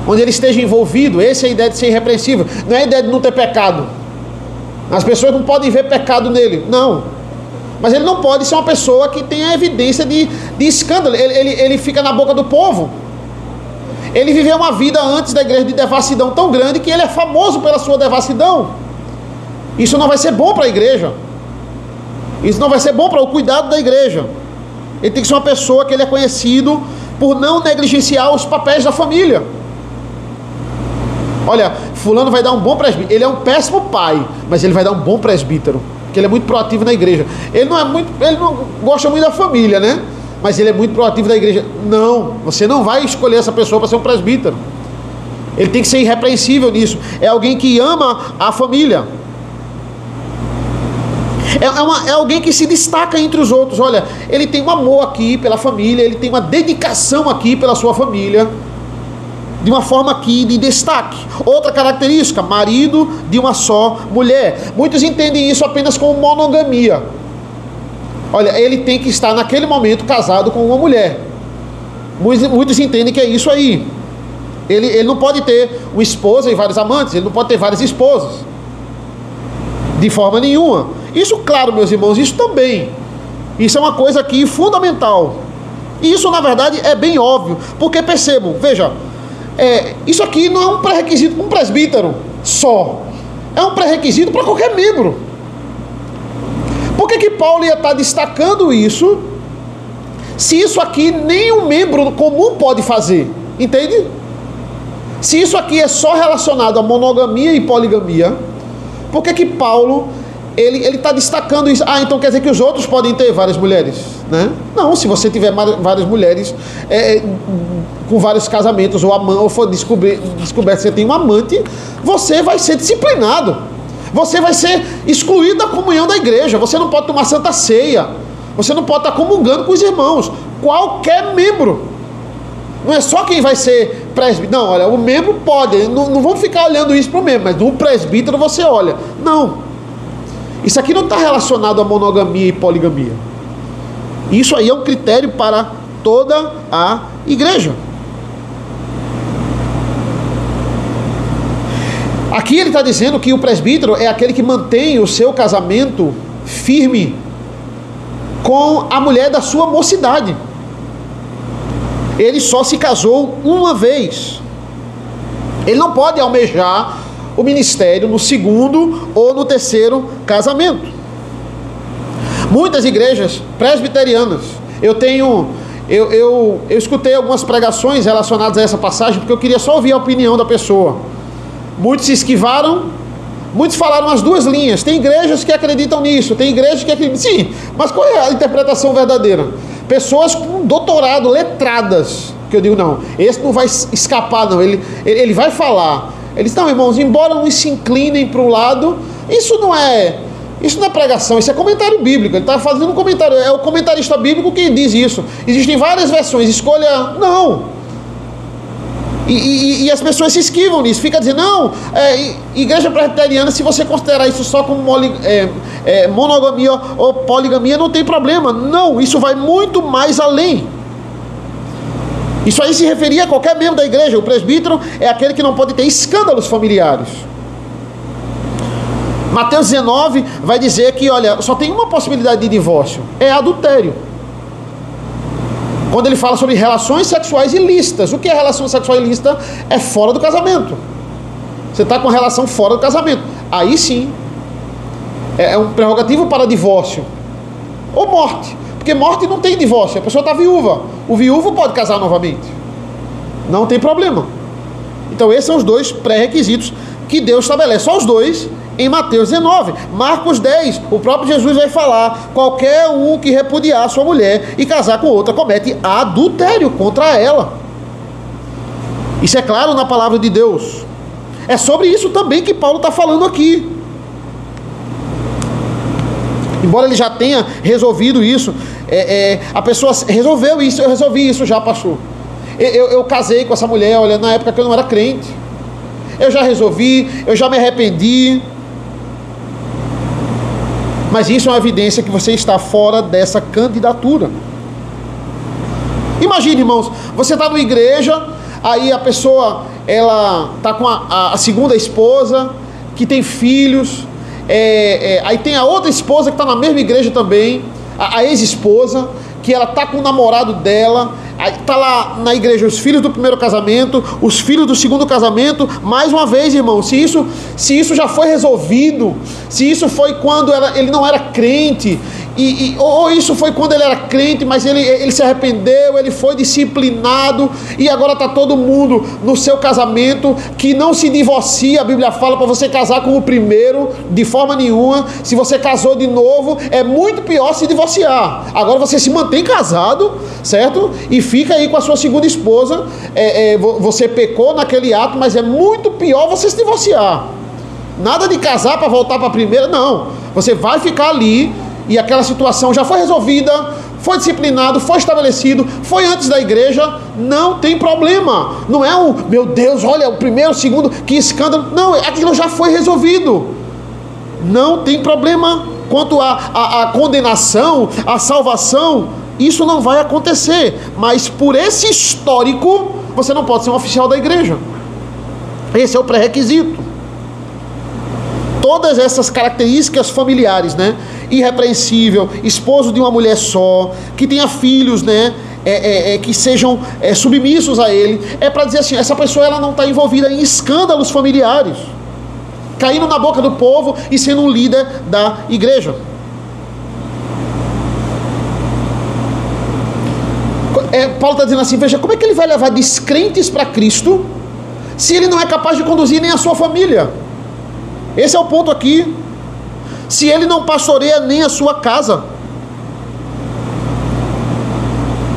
Speaker 1: onde ele esteja envolvido. Essa é a ideia de ser irrepreensível. Não é a ideia de não ter pecado. As pessoas não podem ver pecado nele, não. Mas ele não pode ser uma pessoa que tenha evidência de escândalo. Ele fica na boca do povo. Ele viveu uma vida antes da igreja de devassidão tão grande que ele é famoso pela sua devassidão. Isso não vai ser bom para a igreja. Isso não vai ser bom para o cuidado da igreja. Ele tem que ser uma pessoa que ele é conhecido por não negligenciar os papéis da família. Olha, fulano vai dar um bom presbítero. Ele é um péssimo pai, mas ele vai dar um bom presbítero, porque ele é muito proativo na igreja. Ele não gosta muito da família, né? Mas ele é muito proativo da igreja. Não, você não vai escolher essa pessoa para ser um presbítero. Ele tem que ser irrepreensível nisso. É alguém que ama a família. É alguém que se destaca entre os outros. Olha, ele tem um amor aqui pela família, ele tem uma dedicação aqui pela sua família, de uma forma aqui de destaque. Outra característica: marido de uma só mulher. Muitos entendem isso apenas como monogamia. Olha, ele tem que estar naquele momento casado com uma mulher. Muitos entendem que é isso aí. Ele não pode ter uma esposa e vários amantes, ele não pode ter várias esposas, de forma nenhuma. Isso, claro, meus irmãos, isso também. Isso é uma coisa aqui fundamental. E isso, na verdade, é bem óbvio. Porque percebam, veja, isso aqui não é um pré-requisito para um presbítero só. É um pré-requisito para qualquer membro. Por que Paulo ia estar destacando isso, se isso aqui nenhum membro comum pode fazer? Entende? Se isso aqui é só relacionado a monogamia e poligamia, por que Paulo ele está destacando isso? Então quer dizer que os outros podem ter várias mulheres, né? Não, se você tiver várias mulheres com vários casamentos, ou for descoberto que você tem um amante, você vai ser disciplinado, você vai ser excluído da comunhão da igreja, você não pode tomar santa ceia, você não pode estar comungando com os irmãos. Qualquer membro, não é só quem vai ser presbítero. Não, olha, o membro pode, não vamos ficar olhando isso para o membro, mas no presbítero você olha. Não, isso aqui não está relacionado a monogamia e poligamia. Isso aí é um critério para toda a igreja. Aqui ele está dizendo que o presbítero é aquele que mantém o seu casamento firme com a mulher da sua mocidade. Ele só se casou uma vez. Ele não pode almejar o ministério no segundo ou no terceiro casamento. Muitas igrejas presbiterianas, eu escutei algumas pregações relacionadas a essa passagem, porque eu queria só ouvir a opinião da pessoa. Muitos se esquivaram, muitos falaram as duas linhas. Tem igrejas que acreditam nisso, tem igrejas que acreditam. Sim, mas qual é a interpretação verdadeira? Pessoas com doutorado, letradas, que eu digo, não, esse não vai escapar, não, ele vai falar. Eles não, irmãos, embora uns se inclinem para o lado, isso não é pregação, isso é comentário bíblico. Ele está fazendo um comentário, é o comentarista bíblico que diz isso. Existem várias versões, escolha, não. E as pessoas se esquivam nisso, fica dizendo, não, igreja presbiteriana, se você considerar isso só como monogamia ou poligamia, não tem problema. Não, isso vai muito mais além. Isso aí se referia a qualquer membro da igreja. O presbítero é aquele que não pode ter escândalos familiares. Mateus 19 vai dizer que, olha, só tem uma possibilidade de divórcio, é adultério. Quando ele fala sobre relações sexuais ilícitas, o que é relação sexual ilícita? É fora do casamento. Você está com relação fora do casamento. Aí sim, é um prerrogativo para divórcio. Ou morte. Porque morte não tem divórcio, a pessoa está viúva. O viúvo pode casar novamente. Não tem problema. Então esses são os dois pré-requisitos que Deus estabelece. Só os dois em Mateus 19. Marcos 10, o próprio Jesus vai falar: qualquer um que repudiar sua mulher e casar com outra comete adultério contra ela. Isso é claro na palavra de Deus. É sobre isso também que Paulo está falando aqui. Embora ele já tenha resolvido isso, a pessoa resolveu isso, eu resolvi isso já, pastor. Eu casei com essa mulher, olha, na época que eu não era crente. Eu já resolvi, eu já me arrependi. Mas isso é uma evidência que você está fora dessa candidatura. Imagine, irmãos, você está numa igreja, aí a pessoa, ela está com a segunda esposa, que tem filhos, aí tem a outra esposa que está na mesma igreja também, a ex-esposa, que ela está com o namorado dela, está lá na igreja os filhos do primeiro casamento, os filhos do segundo casamento. Mais uma vez, irmão, se isso já foi resolvido, se isso foi quando ele não era crente, ou isso foi quando ele era crente, mas ele se arrependeu, ele foi disciplinado, e agora está todo mundo no seu casamento, que não se divorcia. A Bíblia fala para você casar com o primeiro, de forma nenhuma. Se você casou de novo, é muito pior se divorciar. Agora você se mantém casado, certo? E fica aí com a sua segunda esposa. Você pecou naquele ato, mas é muito pior você se divorciar. Nada de casar para voltar para a primeira, não. Você vai ficar ali, e aquela situação já foi resolvida, foi disciplinado, foi estabelecido, foi antes da igreja, não tem problema. Não é meu Deus, olha, o primeiro, o segundo, que escândalo. Não, aquilo já foi resolvido. Não tem problema quanto à condenação, à salvação. Isso não vai acontecer. Mas por esse histórico, você não pode ser um oficial da igreja. Esse é o pré-requisito. Todas essas características familiares, né? Irrepreensível, esposo de uma mulher só, que tenha filhos, né? Que sejam submissos a ele. É para dizer assim, essa pessoa ela não está envolvida em escândalos familiares, caindo na boca do povo e sendo um líder da igreja. Paulo está dizendo assim, veja, como é que ele vai levar descrentes para Cristo se ele não é capaz de conduzir nem a sua família? Esse é o ponto aqui. Se ele não pastoreia nem a sua casa.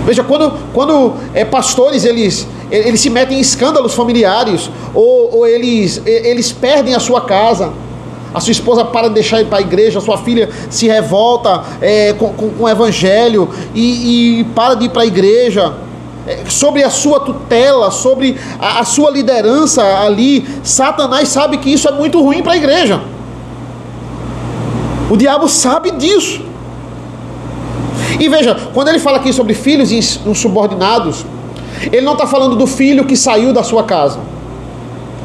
Speaker 1: Veja, quando pastores eles se metem em escândalos familiares, ou eles perdem a sua casa, a sua esposa para de deixar ir para a igreja, a sua filha se revolta com o evangelho e para de ir para a igreja, sobre a sua tutela, sobre a sua liderança ali, Satanás sabe que isso é muito ruim para a igreja. O diabo sabe disso. E veja, quando ele fala aqui sobre filhos insubordinados, ele não está falando do filho que saiu da sua casa.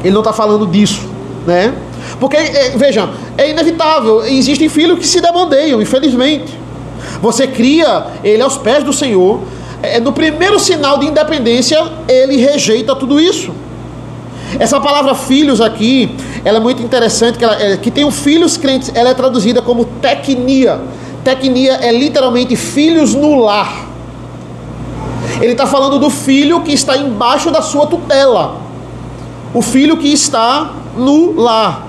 Speaker 1: Ele não está falando disso, né? Porque, veja, é inevitável. Existem filhos que se debandeiam, infelizmente. Você cria ele aos pés do Senhor. No primeiro sinal de independência, ele rejeita tudo isso. Essa palavra filhos aqui, ela é muito interessante, que tem um filhos crentes, ela é traduzida como teknia. Teknia é literalmente filhos no lar. Ele está falando do filho que está embaixo da sua tutela. O filho que está no lar.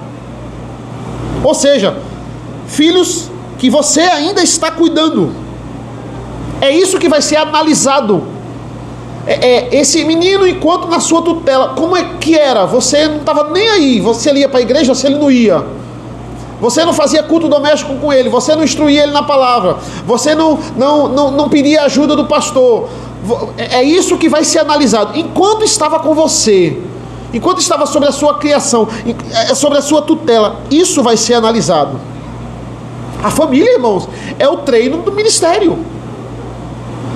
Speaker 1: Ou seja, filhos que você ainda está cuidando. É isso que vai ser analisado. esse menino, enquanto na sua tutela, como é que era? Você não estava nem aí, você ia para a igreja, você não ia. Você não fazia culto doméstico com ele, você não instruía ele na palavra, você não pedia ajuda do pastor. É isso que vai ser analisado. Enquanto estava com você, enquanto estava sobre a sua criação, sobre a sua tutela, isso vai ser analisado. A família, irmãos, é o treino do ministério.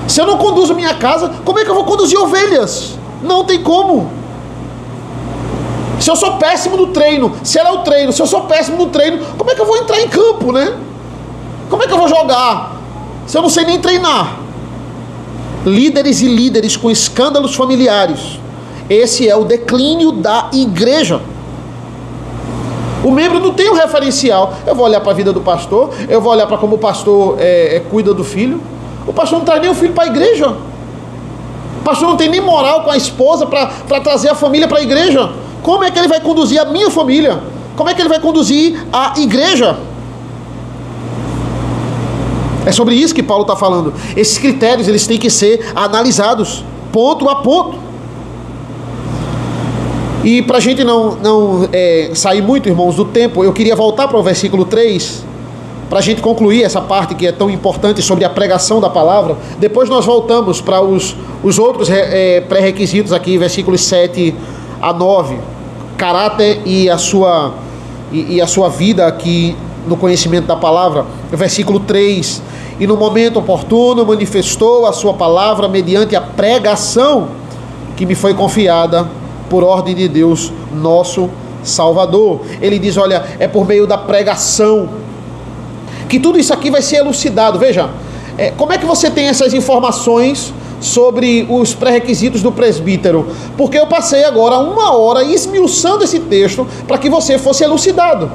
Speaker 1: Se eu não conduzo minha casa, como é que eu vou conduzir ovelhas? Não tem como. Se eu sou péssimo no treino, se ela é o treino, se eu sou péssimo no treino, como é que eu vou entrar em campo, né? Como é que eu vou jogar se eu não sei nem treinar? Líderes e líderes com escândalos familiares. Esse é o declínio da igreja. O membro não tem um referencial. Eu vou olhar para a vida do pastor, eu vou olhar para como o pastor cuida do filho. O pastor não traz nem o filho para a igreja. O pastor não tem nem moral com a esposa para trazer a família para a igreja. Como é que ele vai conduzir a minha família? Como é que ele vai conduzir a igreja? É sobre isso que Paulo está falando. Esses critérios, eles têm que ser analisados, ponto a ponto. E para a gente não sair muito, irmãos, do tempo, eu queria voltar para o versículo 3, para a gente concluir essa parte que é tão importante sobre a pregação da palavra. Depois nós voltamos para os outros pré-requisitos aqui, versículos 7 a 9, caráter e a sua vida aqui no conhecimento da palavra. Versículo 3, e no momento oportuno manifestou a sua palavra mediante a pregação que me foi confiada por ordem de Deus, nosso Salvador. Ele diz, olha, é por meio da pregação que tudo isso aqui vai ser elucidado. Veja, como é que você tem essas informações sobre os pré-requisitos do presbítero? Porque eu passei agora 1 hora esmiuçando esse texto para que você fosse elucidado.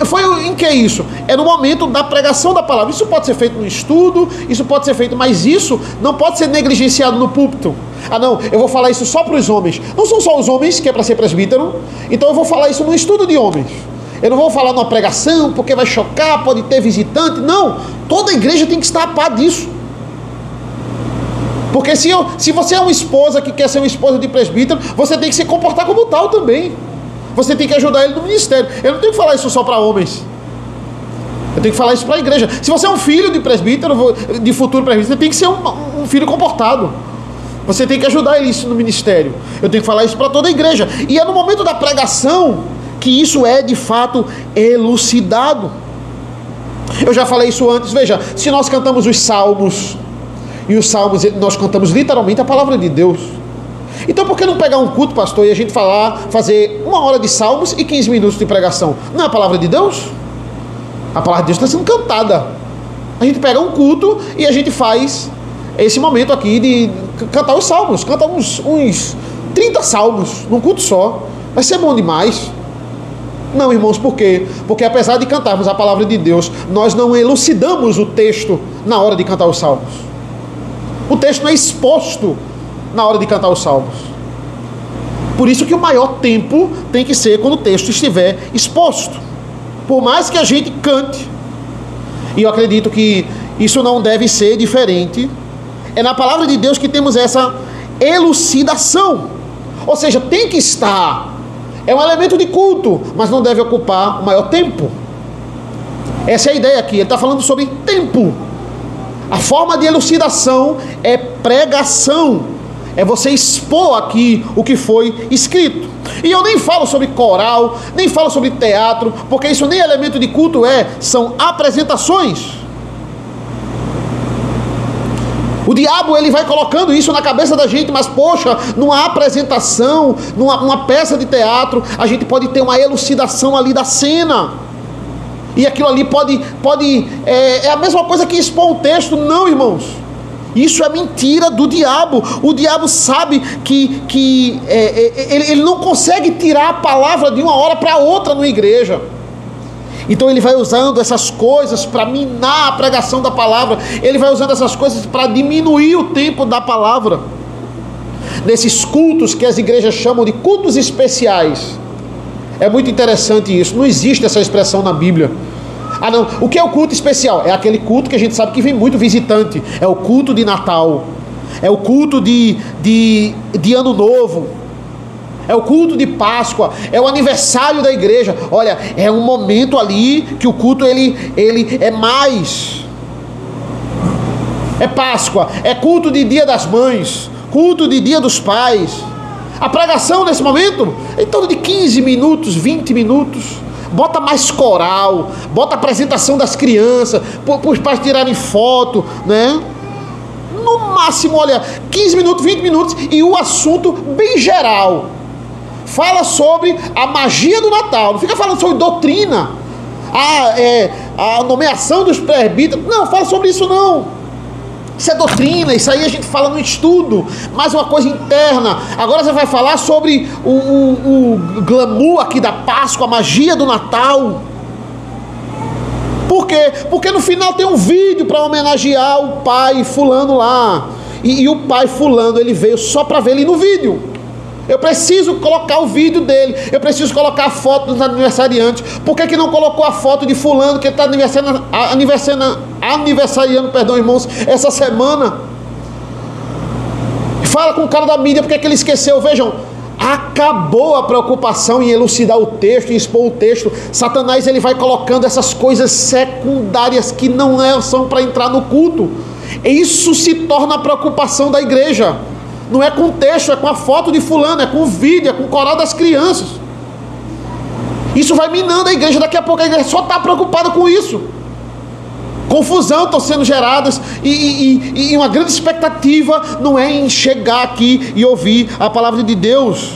Speaker 1: Foi em que isso? É no momento da pregação da palavra. Isso pode ser feito no estudo, isso pode ser feito, mas isso não pode ser negligenciado no púlpito. Ah não, eu vou falar isso só para os homens. Não são só os homens que é para ser presbítero, então eu vou falar isso no estudo de homens. Eu não vou falar numa pregação, porque vai chocar, pode ter visitante. Não, toda a igreja tem que estar a par disso. Porque se você é uma esposa que quer ser uma esposa de presbítero, você tem que se comportar como tal também. Você tem que ajudar ele no ministério. Eu não tenho que falar isso só para homens. Eu tenho que falar isso para a igreja. Se você é um filho de presbítero, de futuro presbítero, você tem que ser um filho comportado. Você tem que ajudar ele isso no ministério. Eu tenho que falar isso para toda a igreja. E é no momento da pregação que isso é de fato elucidado. Eu já falei isso antes. Veja, se nós cantamos os salmos, e os salmos nós cantamos literalmente a palavra de Deus. Então por que não pegar um culto, pastor, e a gente fazer 1 hora de salmos e 15 minutos de pregação? Não é a palavra de Deus? A palavra de Deus está sendo cantada. A gente pega um culto e a gente faz esse momento aqui de cantar os salmos. Canta uns 30 salmos num culto só. Vai ser bom demais. Não, irmãos, por quê? Porque apesar de cantarmos a palavra de Deus, nós não elucidamos o texto na hora de cantar os salmos. O texto não é exposto na hora de cantar os salmos. Por isso que o maior tempo tem que ser quando o texto estiver exposto. Por mais que a gente cante, e eu acredito que isso não deve ser diferente, é na palavra de Deus que temos essa elucidação. Ou seja, tem que estar. É um elemento de culto, mas não deve ocupar o maior tempo. Essa é a ideia aqui. Ele está falando sobre tempo. A forma de elucidação é pregação. É você expor aqui o que foi escrito. E eu nem falo sobre coral, nem falo sobre teatro, porque isso nem elemento de culto são apresentações. O diabo, ele vai colocando isso na cabeça da gente, mas poxa, numa apresentação, numa peça de teatro, a gente pode ter uma elucidação ali da cena. E aquilo ali é a mesma coisa que expor um texto. Não, irmãos. Isso é mentira do diabo. O diabo sabe que ele não consegue tirar a palavra de uma hora para outra na igreja. Então ele vai usando essas coisas para minar a pregação da palavra. Ele vai usando essas coisas para diminuir o tempo da palavra. Nesses cultos que as igrejas chamam de cultos especiais. É muito interessante isso. Não existe essa expressão na Bíblia. Ah não, o que é o culto especial? É aquele culto que a gente sabe que vem muito visitante. É o culto de Natal. é o culto de Ano Novo, é o culto de Páscoa, é o aniversário da igreja. Olha, é um momento ali que o culto ele é mais. É Páscoa, é culto de Dia das Mães, culto de Dia dos Pais. A pregação nesse momento é em torno de 15 minutos, 20 minutos. Bota mais coral, bota a apresentação das crianças, para os pais tirarem foto, né? No máximo, olha, 15 minutos, 20 minutos, e o assunto bem geral. Fala sobre a magia do Natal, não fica falando sobre doutrina, a nomeação dos presbíteros, não, fala sobre isso não. Isso é doutrina, isso aí a gente fala no estudo, mais uma coisa interna. Agora você vai falar sobre o glamour aqui da Páscoa, a magia do Natal. Por quê? Porque no final tem um vídeo para homenagear o pai fulano lá. E o pai fulano, ele veio só para ver ele no vídeo. Eu preciso colocar o vídeo dele, eu preciso colocar a foto dos aniversariantes. Por que não colocou a foto de fulano que está aniversariando, perdão, irmãos, essa semana? Fala com o cara da mídia, por que ele esqueceu? Vejam, acabou a preocupação em elucidar o texto, em expor o texto. Satanás, ele vai colocando essas coisas secundárias que não são para entrar no culto. E isso se torna a preocupação da igreja. Não é com o texto, é com a foto de fulano, é com o vídeo, é com o coral das crianças. Isso vai minando a igreja. Daqui a pouco a igreja só está preocupada com isso. Confusão estão sendo geradas e uma grande expectativa não é em chegar aqui e ouvir a palavra de Deus.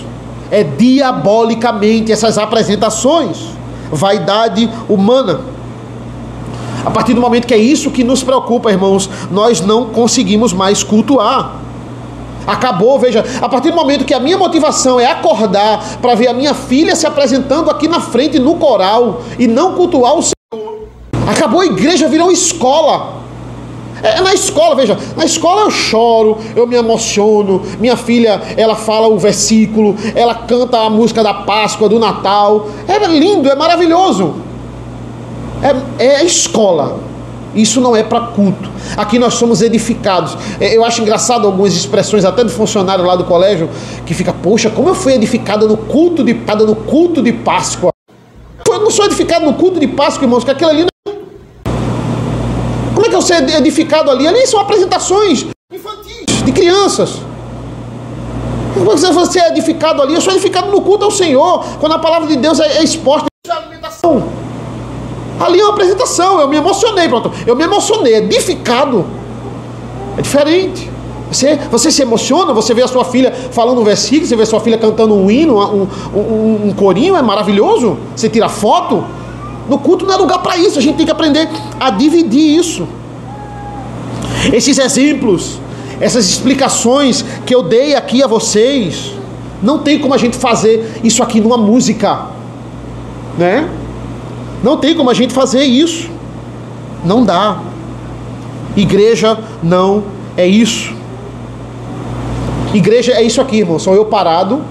Speaker 1: É diabolicamente essas apresentações. Vaidade humana. A partir do momento que é isso que nos preocupa, irmãos, nós não conseguimos mais cultuar. Acabou, veja, a partir do momento que a minha motivação é acordar para ver a minha filha se apresentando aqui na frente no coral e não cultuar o Senhor, acabou, a igreja virou escola. Na escola, veja, na escola eu choro, eu me emociono, minha filha, ela fala o versículo, ela canta a música da Páscoa, do Natal, é lindo, é maravilhoso, é a escola. Isso não é para culto. Aqui nós somos edificados. Eu acho engraçado algumas expressões até de funcionário lá do colégio que fica, poxa, como eu fui edificado no culto de Páscoa. Eu não sou edificado no culto de Páscoa, irmãos, que aquilo ali não... Como é que eu sou edificado ali? Ali são apresentações infantis, de crianças. Como é que você é edificado ali? Eu sou edificado no culto ao Senhor, quando a palavra de Deus é exposta. Isso é alimentação. Ali é uma apresentação, eu me emocionei, pronto. Eu me emocionei, edificado. É diferente. Você se emociona, você vê a sua filha falando um versículo, você vê a sua filha cantando um hino, um corinho, é maravilhoso. Você tira foto. No culto não é lugar para isso, a gente tem que aprender a dividir isso. Esses exemplos, essas explicações que eu dei aqui a vocês, não tem como a gente fazer isso aqui numa música, né? Não tem como a gente fazer isso. Não dá. Igreja não é isso. Igreja é isso aqui, irmão. Sou eu parado,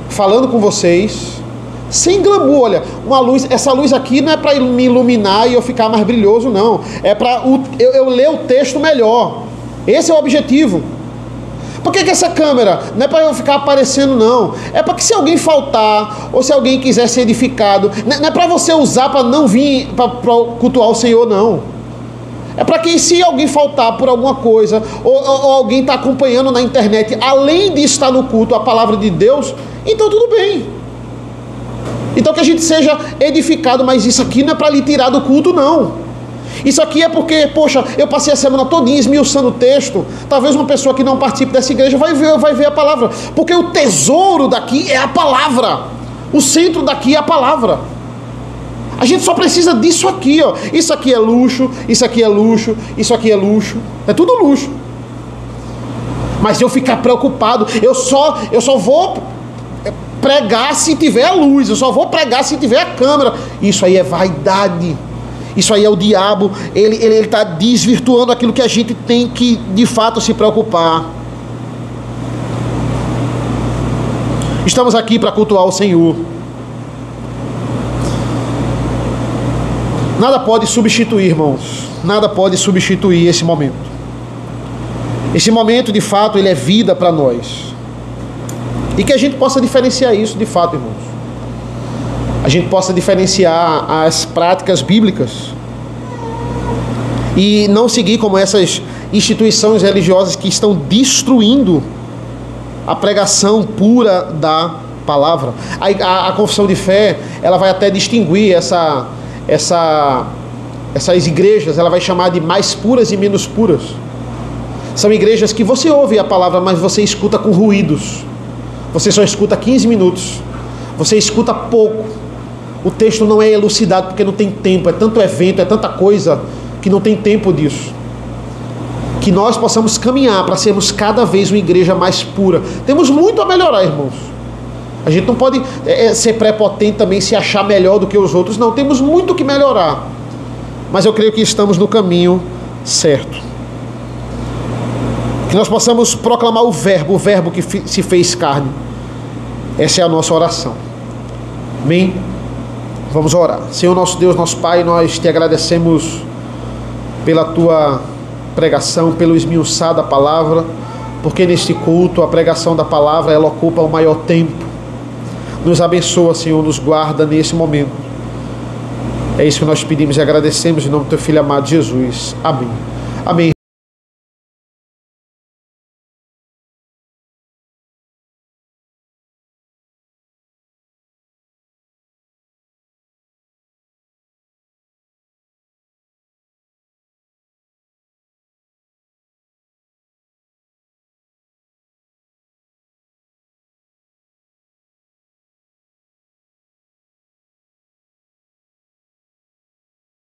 Speaker 1: falando com vocês, sem glamour. Olha, uma luz, essa luz aqui não é para me iluminar e eu ficar mais brilhoso, não. É para eu ler o texto melhor. Esse é o objetivo. Por que essa câmera? Não é para eu ficar aparecendo, não. É para que se alguém faltar, ou se alguém quiser ser edificado, não é para você usar para não vir para cultuar o Senhor, não. É para que se alguém faltar por alguma coisa, ou alguém está acompanhando na internet, além de estar no culto a palavra de Deus, então tudo bem. Então que a gente seja edificado, mas isso aqui não é para lhe tirar do culto, não. Isso aqui é porque, poxa, eu passei a semana todinha esmiuçando o texto. Talvez uma pessoa que não participe dessa igreja vai ver a palavra. Porque o tesouro daqui é a palavra. O centro daqui é a palavra. A gente só precisa disso aqui, ó. Isso aqui é luxo, isso aqui é luxo, isso aqui é luxo. É tudo luxo. Mas eu ficar preocupado, eu só vou pregar se tiver a luz, eu só vou pregar se tiver a câmera. Isso aí é vaidade. Isso aí é o diabo, ele está desvirtuando aquilo que a gente tem que, de fato, se preocupar. Estamos aqui para cultuar o Senhor. Nada pode substituir, irmãos. Nada pode substituir esse momento. Esse momento, de fato, ele é vida para nós. E que a gente possa diferenciar isso, de fato, irmãos. A gente possa diferenciar as práticas bíblicas e não seguir como essas instituições religiosas que estão destruindo a pregação pura da palavra. A confissão de fé, ela vai até distinguir essas igrejas, ela vai chamar de mais puras e menos puras. São igrejas que você ouve a palavra, mas você escuta com ruídos. Você só escuta 15 minutos. Você escuta pouco. O texto não é elucidado porque não tem tempo. É tanto evento, é tanta coisa que não tem tempo disso. Que nós possamos caminhar para sermos cada vez uma igreja mais pura. Temos muito a melhorar, irmãos. A gente não pode ser prepotente também, se achar melhor do que os outros. Não, temos muito que melhorar. Mas eu creio que estamos no caminho certo. Que nós possamos proclamar o verbo que se fez carne. Essa é a nossa oração. Amém? Vamos orar. Senhor nosso Deus, nosso Pai, nós te agradecemos pela tua pregação, pelo esmiuçar da palavra, porque neste culto a pregação da palavra ela ocupa o maior tempo. Nos abençoa, Senhor, nos guarda nesse momento. É isso que nós pedimos e agradecemos em nome do teu Filho amado Jesus. Amém. Amém.